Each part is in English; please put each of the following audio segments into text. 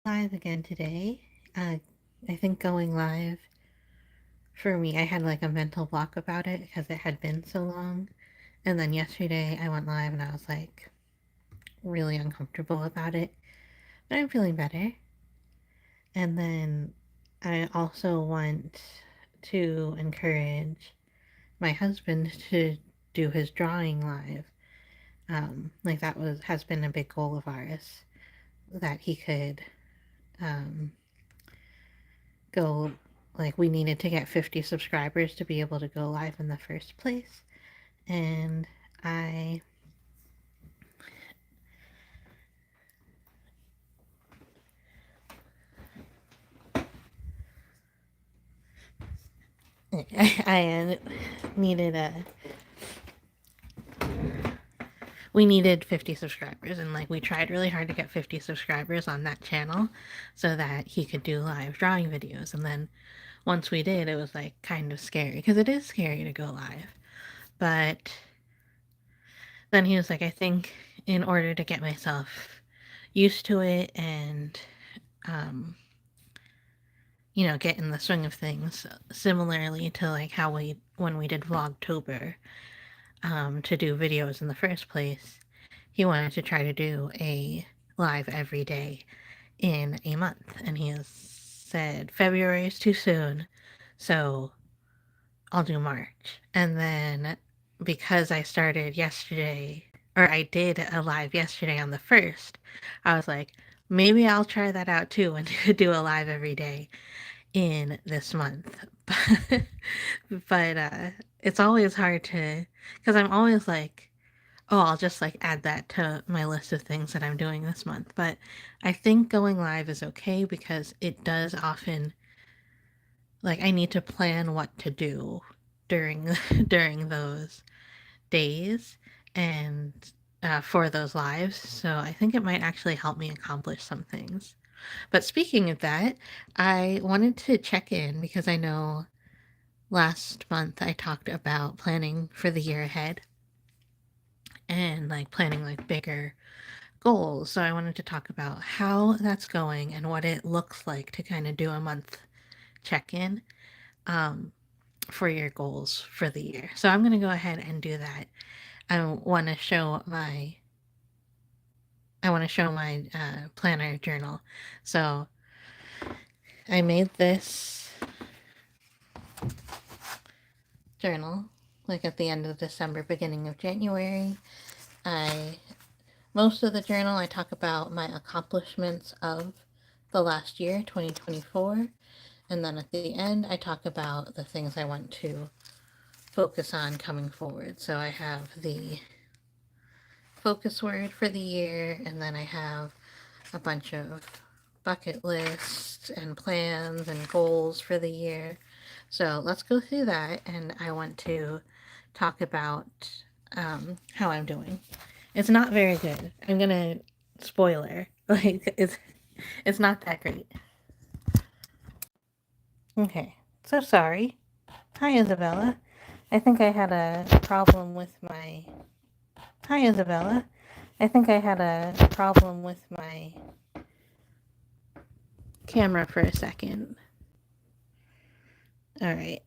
Live again today. I think going live for me, I had like a mental block about it because it had been so long. And then yesterday I went live and I was like really uncomfortable about it. But I'm feeling better. And then I also want to encourage my husband to do his drawing live. Like that was has been a big goal of ours that he could um, go like we needed to get 50 subscribers to be able to go live in the first place. And I I needed a we needed 50 subscribers, and like we tried really hard to get 50 subscribers on that channel so that he could do live drawing videos. And then once we did, it was like kind of scary because it is scary to go live. But then he was like, I think in order to get myself used to it and um get in the swing of things, similarly to like how we when we did Vlogtober, to do videos in the first place, he wanted to try to do a live every day in a month, and he has said February is too soon, so I'll do March. And then because I started yesterday, or I did a live yesterday on the first, I was like, maybe I'll try that out too and do a live every day in this month. But it's always hard to, because I'm always like, oh, I'll just like add that to my list of things that I'm doing this month. But I think going live is okay because it does often, like, I need to plan what to do during during those days and for those lives. So I think it might actually help me accomplish some things. But speaking of that, I wanted to check in because I know last month I talked about planning for the year ahead and like planning like bigger goals. So I wanted to talk about how that's going and what it looks like to kind of do a month check in um, for your goals for the year. So I'm going to go ahead and do that. I want to show my planner journal. So I made this journal like at the end of December, beginning of January. I Most of the journal I talk about my accomplishments of the last year, 2024, and then at the end I talk about the things I want to focus on coming forward. So I have the focus word for the year, and then I have a bunch of bucket lists and plans and goals for the year. So let's go through that, and I want to talk about how I'm doing. It's not very good. I'm gonna spoiler. Like it's not that great. Okay, so sorry. Hi, Isabella. I think I had a problem with my. Hi, Isabella. I think I had a problem with my camera for a second. All right.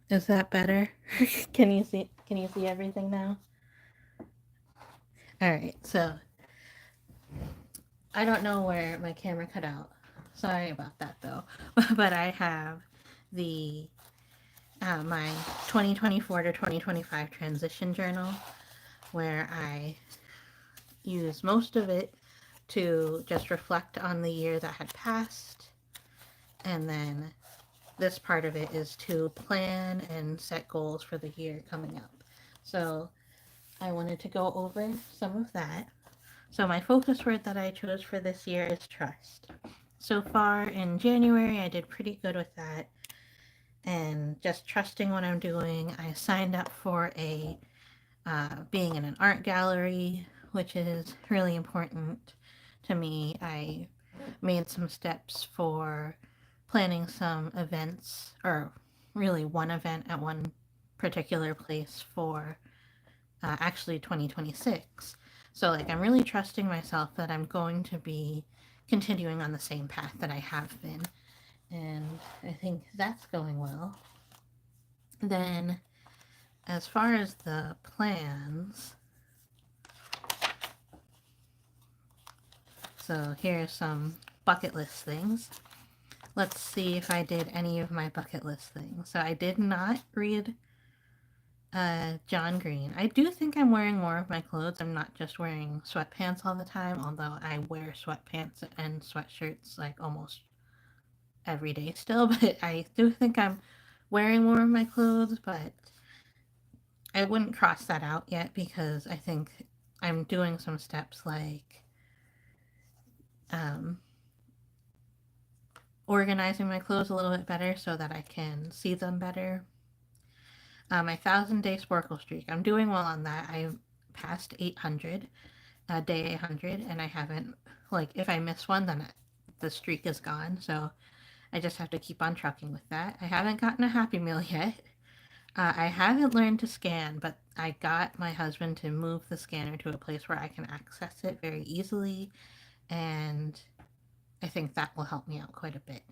Is that better? Can you see? Can you see everything now? All right. So I don't know where my camera cut out. Sorry about that though. But I have the my 2024 to 2025 transition journal where I use most of it to just reflect on the year that had passed, and then this part of it is to plan and set goals for the year coming up. So I wanted to go over some of that. So my focus word that I chose for this year is trust. So far in January, I did pretty good with that and just trusting what I'm doing. I signed up for a being in an art gallery, which is really important to me. I made some steps for planning some events, or really one event at one particular place for actually 2026. So, like, I'm really trusting myself that I'm going to be continuing on the same path that I have been. And I think that's going well. Then, as far as the plans, so here's some bucket list things. Let's see if I did any of my bucket list things. So I did not read John Green. I do think I'm wearing more of my clothes. I'm not just wearing sweatpants all the time, although I wear sweatpants and sweatshirts like almost every day still. But I do think I'm wearing more of my clothes, but I wouldn't cross that out yet because I think I'm doing some steps like um, organizing my clothes a little bit better so that I can see them better. My 1,000-day Sporkle streak. I'm doing well on that. I passed 800, day 800, and I haven't, like, if I miss one, then the streak is gone. So I just have to keep on trucking with that. I haven't gotten a Happy Meal yet. I haven't learned to scan, but I got my husband to move the scanner to a place where I can access it very easily, and I think that will help me out quite a bit.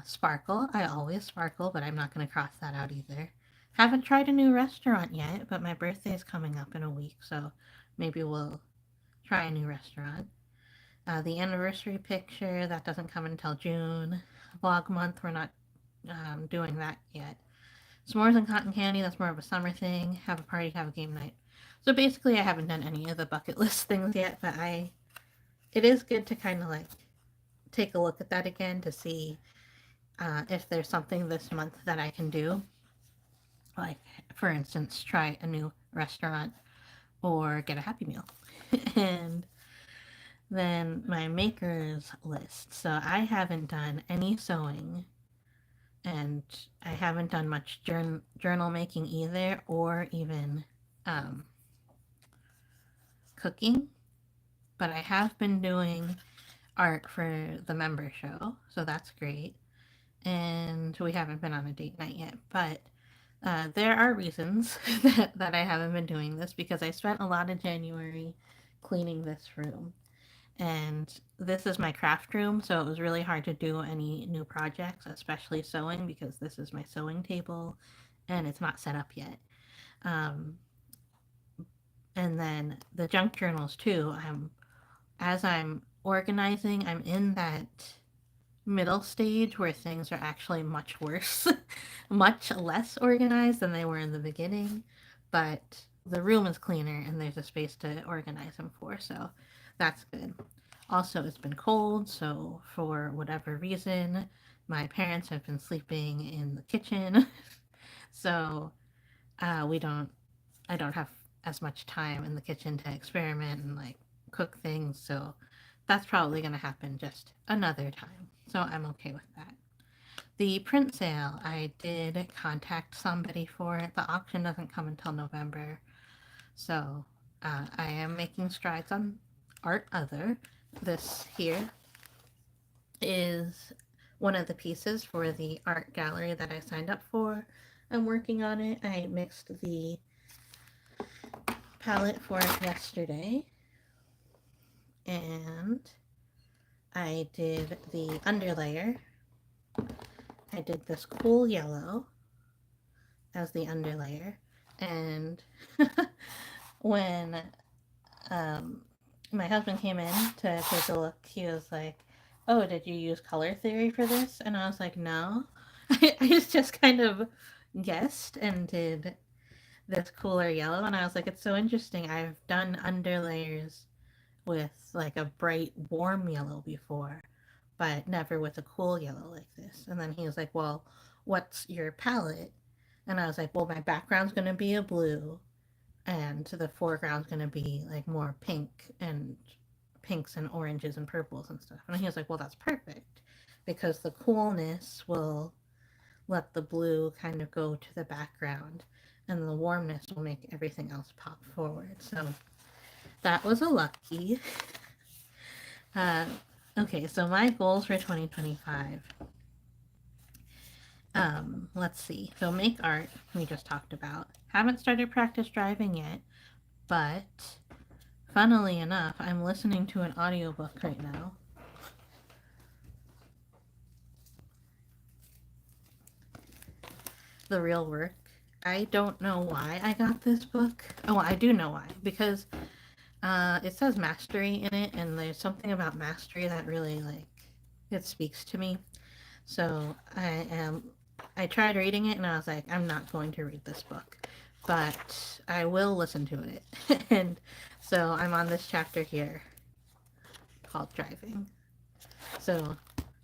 Sparkle. I always sparkle, but I'm not going to cross that out either. Haven't tried a new restaurant yet, but my birthday is coming up in a week, so maybe we'll try a new restaurant. The anniversary picture, that doesn't come until June. Vlog month, we're not doing that yet. S'mores and cotton candy, that's more of a summer thing. Have a party, have a game night. So basically, I haven't done any of the bucket list things yet, but it is good to kind of like take a look at that again to see if there's something this month that I can do. Like, for instance, try a new restaurant or get a Happy Meal. And then my makers list. So I haven't done any sewing and I haven't done much journal making either or even um, cooking. But I have been doing art for the member show, so that's great. And we haven't been on a date night yet, but there are reasons that I haven't been doing this because I spent a lot of January cleaning this room. And this is my craft room, so it was really hard to do any new projects, especially sewing, because this is my sewing table and it's not set up yet. Um, and then the junk journals too. As I'm organizing, I'm in that middle stage where things are actually much worse, much less organized than they were in the beginning, but the room is cleaner and there's a space to organize them for, so that's good. Also, it's been cold, so for whatever reason, my parents have been sleeping in the kitchen, so we don't, I don't have as much time in the kitchen to experiment and like cook things, so that's probably going to happen just another time. So I'm okay with that. The print sale, I did contact somebody for it. The auction doesn't come until November. So I am making strides on art other. This here is one of the pieces for the art gallery that I signed up for. I'm working on it. I mixed the palette for it yesterday. And I did the underlayer. I did this cool yellow as the underlayer. And when my husband came in to take a look, he was like, "Oh, did you use color theory for this?" And I was like, "No." I just kind of guessed and did this cooler yellow. And I was like, "It's so interesting. I've done underlayers with like a bright, warm yellow before, but never with a cool yellow like this." And then he was like, "Well, what's your palette?" And I was like, "Well, my background's going to be a blue, and the foreground's going to be like more pink and pinks and oranges and purples and stuff." And he was like, "Well, that's perfect because the coolness will let the blue kind of go to the background, and the warmness will make everything else pop forward." So that was a lucky. Uh, okay, so my goals for 2025. Let's see. So make art, we just talked about. Haven't started practice driving yet, but Funnily enough, I'm listening to an audiobook right now. The Real Work. I don't know why I got this book. Oh, I do know why. Because it says mastery in it, and there's something about mastery that really, like, it speaks to me. So I tried reading it, and I was like, I'm not going to read this book, but I will listen to it. And so I'm on this chapter here called Driving. So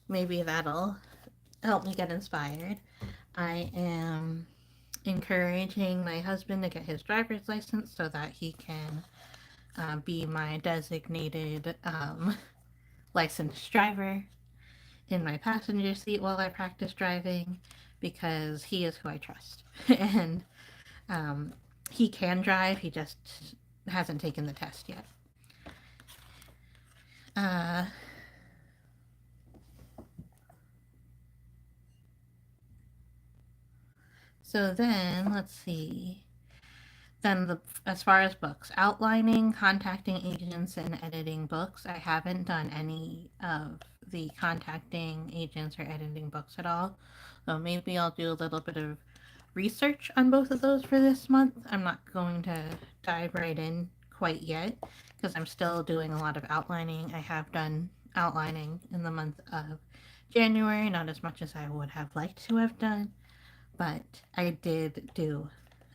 maybe that'll help me get inspired. I am encouraging my husband to get his driver's license so that he can be my designated licensed driver in my passenger seat while I practice driving, because he is who I trust. And um, he can drive, he just hasn't taken the test yet. Uh, so then, let's see. Then, as far as books, outlining, contacting agents, and editing books, I haven't done any of the contacting agents or editing books at all. So maybe I'll do a little bit of research on both of those for this month. I'm not going to dive right in quite yet because I'm still doing a lot of outlining. I have done outlining in the month of January, not as much as I would have liked to have done, but I did do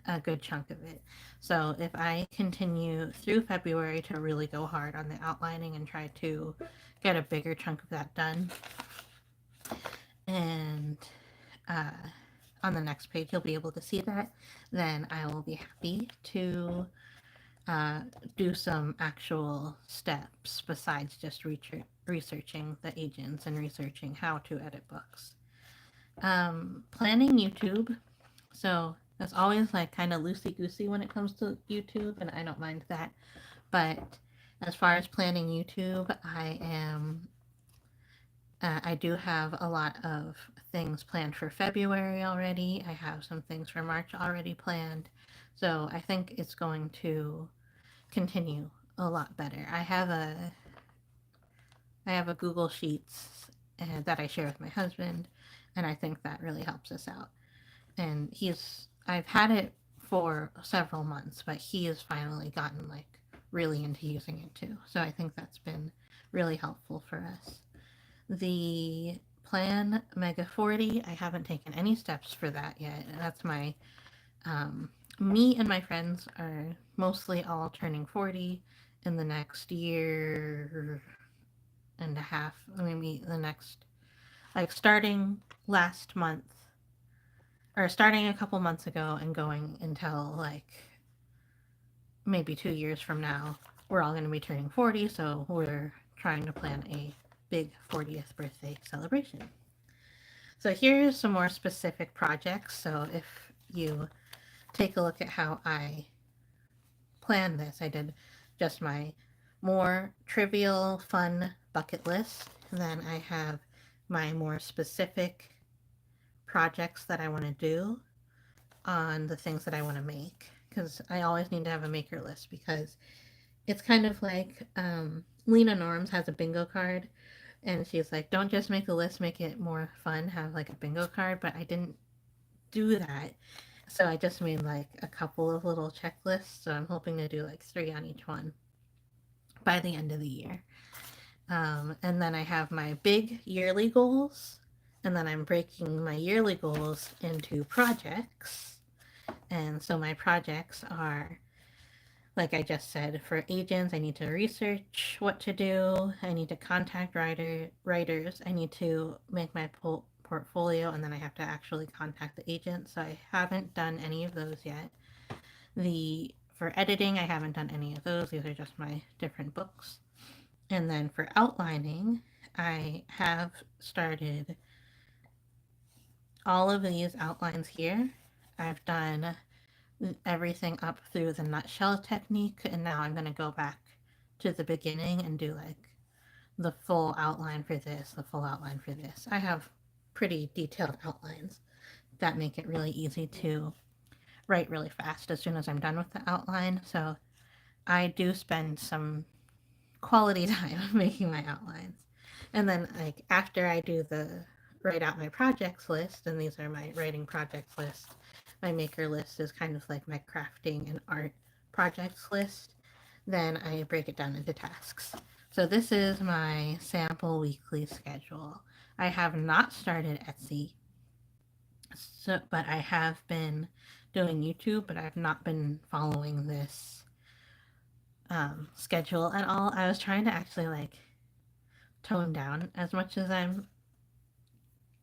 a good chunk of it. So if I continue through February to really go hard on the outlining and try to get a bigger chunk of that done, and uh, on the next page you'll be able to see that, then I will be happy to uh, do some actual steps besides just researching the agents and researching how to edit books. Planning YouTube. So that's always like kind of loosey goosey when it comes to YouTube, and I don't mind that. But as far as planning YouTube, I do have a lot of things planned for February already. I have some things for March already planned. So I think it's going to continue a lot better. I have a Google Sheets that I share with my husband, and I think that really helps us out. And I've had it for several months, but he has finally gotten like really into using it too. So I think that's been really helpful for us. The Plan Mega 40, I haven't taken any steps for that yet. That's um, me and my friends are mostly all turning 40 in the next year and a half, maybe the next, like starting last month, or starting a couple months ago and going until like maybe 2 years from now, we're all going to be turning 40. So we're trying to plan a big 40th birthday celebration. So here's some more specific projects. So if you take a look at how I planned this, I did just my more trivial, fun bucket list. Then I have my more specific projects that I want to do on the things that I want to make. Because I always need to have a maker list, because it's kind of like Lena Norms has a bingo card, and she's like, don't just make a list, make it more fun, have like a bingo card. But I didn't do that. So I just made like a couple of little checklists. So I'm hoping to do like 3 on each one by the end of the year. And then I have my big yearly goals. And then I'm breaking my yearly goals into projects. And so my projects are, like I just said, for agents, I need to research what to do. I need to contact writers. I need to make my portfolio, and then I have to actually contact the agent. So I haven't done any of those yet. For editing, I haven't done any of those. These are just my different books. And then for outlining, I have started all of these outlines here. I've done everything up through the nutshell technique, and now I'm going to go back to the beginning and do like the full outline for this, the full outline for this. I have pretty detailed outlines that make it really easy to write really fast as soon as I'm done with the outline. So I do spend some quality time making my outlines. And then like after I do the write out my projects list, and these are my writing projects list, my maker list is kind of like my crafting and art projects list, then I break it down into tasks. So this is my sample weekly schedule. I have not started Etsy, so but I have been doing YouTube, but I've not been following this schedule at all. I was trying to actually like tone down as much as I'm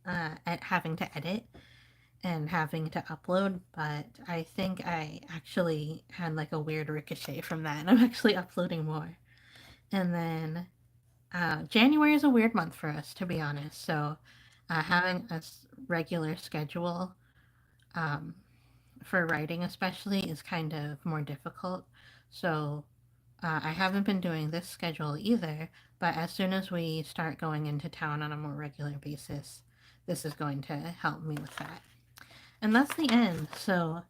at having to edit and having to upload, but I think I actually had like a weird ricochet from that, and I'm actually uploading more. And then January is a weird month for us, to be honest. So having a regular schedule um, for writing, especially, is kind of more difficult. So I haven't been doing this schedule either, but as soon as we start going into town on a more regular basis, this is going to help me with that. And that's the end. So,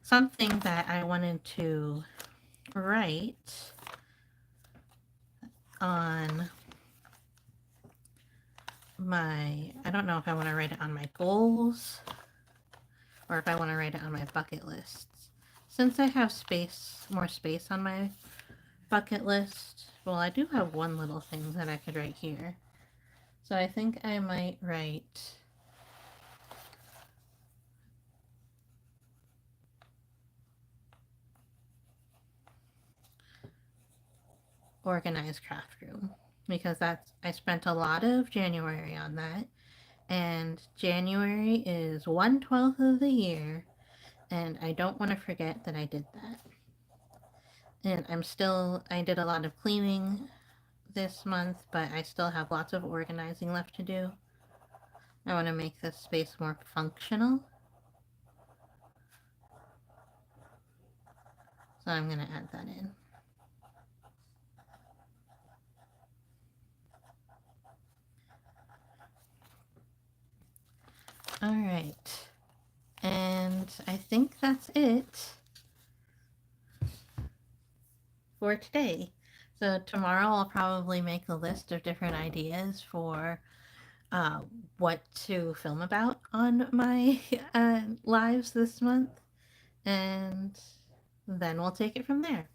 something that I wanted to write on I don't know if I want to write it on my goals or if I want to write it on my bucket lists. Since I have more space on my bucket list, well, I do have one little thing that I could write here. So I think I might write organized craft room, because I spent a lot of January on that, and January is 1/12 of the year, and I don't want to forget that I did that. And I did a lot of cleaning this month, but I still have lots of organizing left to do. I want to make this space more functional, so I'm going to add that in. All right. And I think that's it for today. So tomorrow I'll probably make a list of different ideas for uh, what to film about on my lives this month, and then we'll take it from there.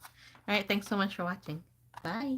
All right, thanks so much for watching. Bye.